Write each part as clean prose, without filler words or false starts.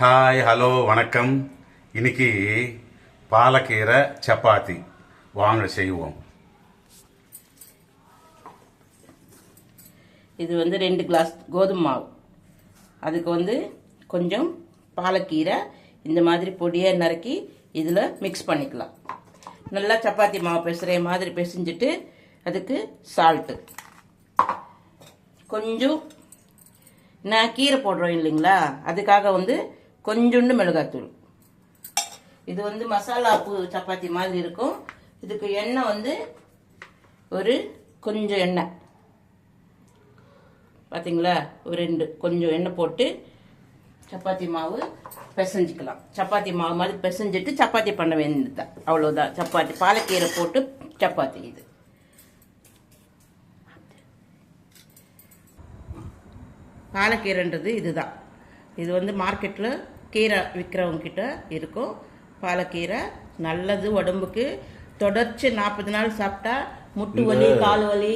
Hi hello வணக்கம். இன்னைக்கு பாலக்கீரை சப்பாத்தி வாங்க செய்வோம். இது 2 கிளாஸ் கோதுமை மாவு, அதுக்கு கொஞ்சம் பாலக்கீரை இந்த மாதிரி பொடியாக நறுக்கி இதில் மிக்ஸ் பண்ணிக்கலாம். நல்லா சப்பாத்தி மாவு பிசைற மாதிரி பிசைஞ்சிட்டு அதுக்கு சால்ட்டு கொஞ்சம், நான் கீரை போடுறோம் இல்லைங்களா, அதுக்காக கொஞ்சோண்டு மிளகாத்தூள். இது மசாலா பூ சப்பாத்தி மாதிரி இருக்கும். இதுக்கு எண்ணெய் கொஞ்சம் எண்ணெய் பார்த்தீங்களா, கொஞ்சம் எண்ணெய் போட்டு சப்பாத்தி மாவு பிசைஞ்சிக்கலாம். சப்பாத்தி மாவு மாதிரி பிசைஞ்சிட்டு சப்பாத்தி பண்ண வேண்டியதுதான், அவ்வளோதான். சப்பாத்தி பாலக்கீரை போட்டு சப்பாத்தி. இது பாலக்கீரைன்றது இதுதான். இது மார்க்கெட்டில் கீரை விற்கிறவங்க கிட்ட இருக்கும். பாலக்கீரை நல்லது உடம்புக்கு. தொடர்ச்சி 40 நாள் சாப்பிட்டா முட்டு வலி, கால் வலி,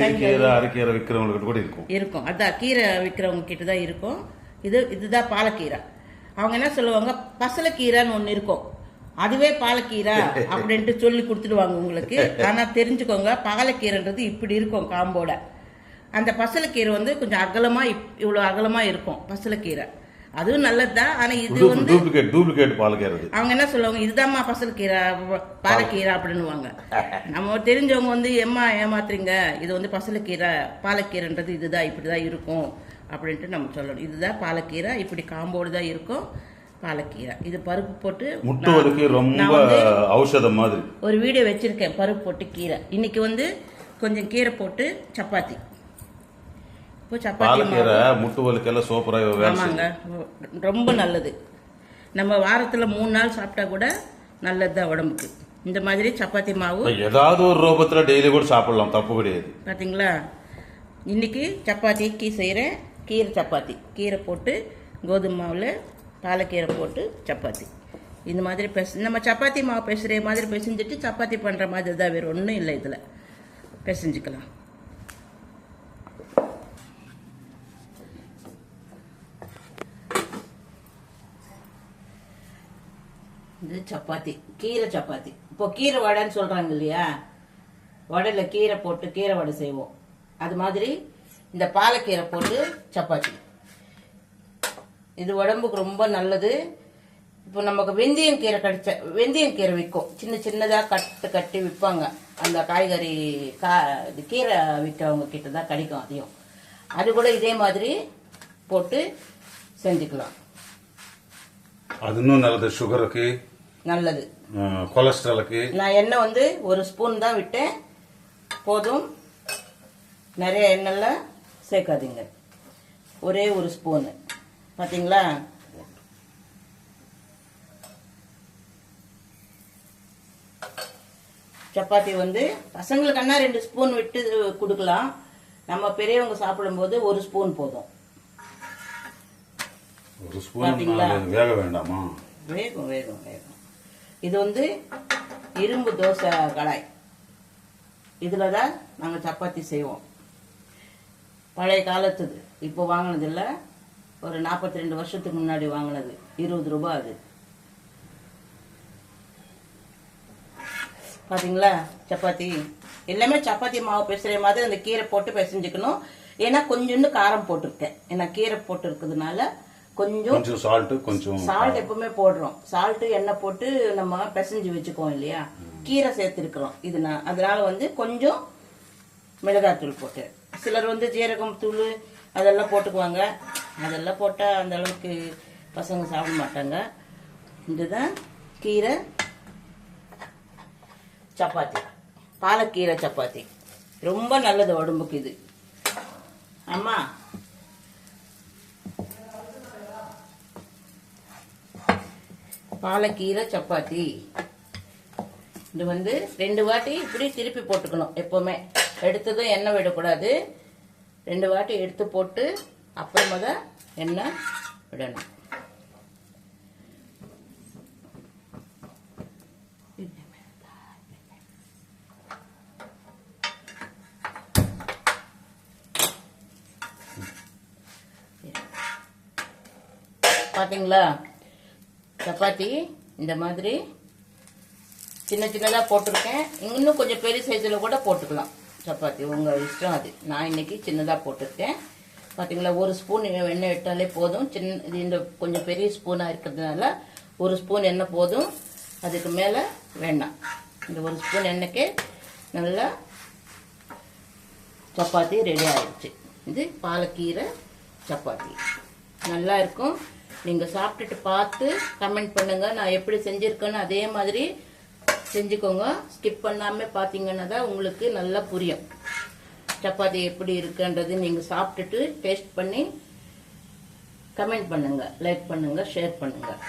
அரைக்கீரை விற்கிறவங்க கூட இருக்கும். அதான் கீரை விற்கிறவங்க கிட்ட தான் இருக்கும். இதுதான் பாலக்கீரை. அவங்க என்ன சொல்லுவாங்க, பசலைக்கீரைன்னு ஒன்று இருக்கும், அதுவே பாலக்கீரை அப்படின்ட்டு சொல்லி கொடுத்துடுவாங்க உங்களுக்கு. ஆனால் தெரிஞ்சுக்கோங்க, பாலக்கீரைன்றது இப்படி இருக்கும் காம்போட. அந்த பசலைக்கீரை கொஞ்சம் அகலமாக, இவ்வளோ அகலமாக இருக்கும் பசலைக்கீரை. அதுவும் நல்லதுதான். ஆனால் இது டூப்ளிகேட் பாலக்கீரை. அவங்க என்ன சொல்லுவாங்க, இதுதான்மா பசலைக்கீரை பாலக்கீரை அப்படின்னுவாங்க. நம்ம தெரிஞ்சவங்க ஏமாத்துறீங்க, இது பசலைக்கீரை, பாலக்கீரைன்றது இதுதான், இப்படி தான் இருக்கும் அப்படின்ட்டு நம்ம சொல்லணும். இதுதான் பாலக்கீரை, இப்படி காம்போடு தான் இருக்கும் பாலக்கீரை. இது பருப்பு போட்டு முட்டுவலுக்கு ரொம்ப ஔஷதம் மாதிரி ஒரு வீடியோ வச்சிருக்கேன், பருப்பு போட்டு கீரை. இன்னைக்கு கொஞ்சம் கீரை போட்டு சப்பாத்தி. பாலக்கீரை முட்டுவலுக்கெல்லாம் சூப்பராக. ஆமாங்க, ரொம்ப நல்லது. நம்ம வாரத்தில் 3 நாள் சாப்பிட்டா கூட நல்லது தான் உடம்புக்கு. இந்த மாதிரி சப்பாத்தி மாவு ஏதாவது ஒரு ரூபத்தில் டெய்லி கூட சாப்பிடலாம், தப்பு கிடையாது. பார்த்தீங்களா, இன்னைக்கு சப்பாத்திக்கு செய்கிறேன். கீரை சப்பாத்தி, கீரை போட்டு கோதுமை மாவில் பாலக்கீரை போட்டு சப்பாத்தி. இந்த மாதிரி நம்ம சப்பாத்தி மாவு பிசைற மாதிரி பிசைஞ்சிட்டு சப்பாத்தி பண்ணுற மாதிரி தான், வேறு ஒன்றும் இல்லை. இதில் பிசைஞ்சிக்கலாம். இது சப்பாத்தி, கீரை சப்பாத்தி. இப்போ கீரை வடைன்னு சொல்கிறாங்க இல்லையா, வடையில் கீரை போட்டு கீரை வடை செய்வோம். அது மாதிரி இந்த பாலக்கீரை போட்டு சப்பாத்தி. இது உடம்புக்கு ரொம்ப நல்லது. இப்போ நமக்கு வெந்தயம் கீரை விற்கும், சின்ன சின்னதாக கட்டி விற்பாங்க. அந்த காய்கறி கீரை விற்கிறவங்க கிட்ட தான் கிடைக்கும். அதையும் அது கூட இதே மாதிரி போட்டு செஞ்சுக்கலாம். அது இன்னும் நல்லது, சுகருக்கு நல்லது, கொலஸ்ட்ராலுக்கு. நான் எண்ணெய் 1 ஸ்பூன் தான் விட்டேன், போதும். நிறைய எண்ணெய்லாம் சேர்க்காதீங்க, ஒரே 1 ஸ்பூனு. பார்த்தீங்களா, சப்பாத்தி பசங்களுக்கு 2 ஸ்பூன் விட்டு கொடுக்கலாம். நம்ம பெரியவங்க சாப்பிடும்போது 1 ஸ்பூன் போதும். 1 ஸ்பூன் வேக வேண்டாமா? வேகும் வேகும் வேகும். இது இரும்பு தோசை கடாய், இதில் தான் நாங்கள் சப்பாத்தி செய்வோம். பழைய காலத்துது, இப்போ வாங்கினது இல்லை, ஒரு 42 வருஷத்துக்கு முன்னாடி வாங்கினது. 20 ரூபாய் அது. பார்த்தீங்களா, சப்பாத்தி எல்லாமே சப்பாத்தி மாவு பிசைற மாதிரி அந்த கீரை போட்டு பிசைஞ்சுக்கணும். ஏன்னா கொஞ்சோண்டு காரம் போட்டிருக்கேன், ஏன்னா கீரை போட்டு இருக்கிறதுனால கொஞ்சம் சால்ட் எப்பவுமே போடுறோம். சால்ட்டு எண்ணெய் போட்டு நம்ம பிசைஞ்சு வச்சுக்கோம் இல்லையா, கீரை சேர்த்துருக்குறோம். இது அதனால கொஞ்சம் மிளகாத்தூள் போட்டு, சிலர் ஜீரகம் தூள் அதெல்லாம் போட்டுக்குவாங்க. அதெல்லாம் போட்டால் அந்த அளவுக்கு பசங்க சாப்பிட மாட்டாங்க. இதுதான் கீரை சப்பாத்தி, பாலக்கீரை சப்பாத்தி. ரொம்ப நல்லது உடம்புக்கு இது. ஆமா, பாலக்கீரை சப்பாத்தி. இது 2 வாட்டி இப்படி திருப்பி போட்டுக்கணும். எப்பவுமே எடுத்ததும் எண்ணெய் விடக்கூடாது. 2 வாட்டி எடுத்து போட்டு அப்புறமா தான் எண்ணெய் விடணும். பாத்தீங்களா? சப்பாத்தி இந்த மாதிரி சின்ன சின்னதாக போட்டிருக்கேன். இன்னும் கொஞ்சம் பெரிய சைஸில் கூட போட்டுக்கலாம். சப்பாத்தி உங்கள் இஷ்டம் அது. நான் இன்னைக்கு சின்னதாக போட்டிருக்கேன். பார்த்தீங்களா? ஒரு ஸ்பூன் எண்ணெய் விட்டாலே போதும். இது இந்த கொஞ்சம் பெரிய ஸ்பூனாக இருக்கிறதுனால ஒரு ஸ்பூன் எண்ணெய் போதும். அதுக்கு மேலே வேண்டாம். இந்த ஒரு ஸ்பூன் எண்ணெய்க்கே நல்லா சப்பாத்தி ரெடி ஆயிடுச்சு. இது பாலக்கீரை சப்பாத்தி நல்லா இருக்கும். நீங்கள் சாப்பிட்டுட்டு பார்த்து கமெண்ட் பண்ணுங்கள். நான் எப்படி செஞ்சுருக்கேன்னு அதே மாதிரி செஞ்சுக்கோங்க. ஸ்கிப் பண்ணாமல் பார்த்தீங்கன்னா தான் உங்களுக்கு நல்லா புரியும் சப்பாத்தி எப்படி இருக்குன்றது. நீங்கள் சாப்பிட்டுட்டு டேஸ்ட் பண்ணி கமெண்ட் பண்ணுங்கள், லைக் பண்ணுங்கள், ஷேர் பண்ணுங்கள்.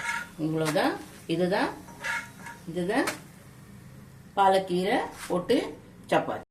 இவ்வளோதான். இதுதான் பாலக்கீரை போட்டு சப்பாத்தி.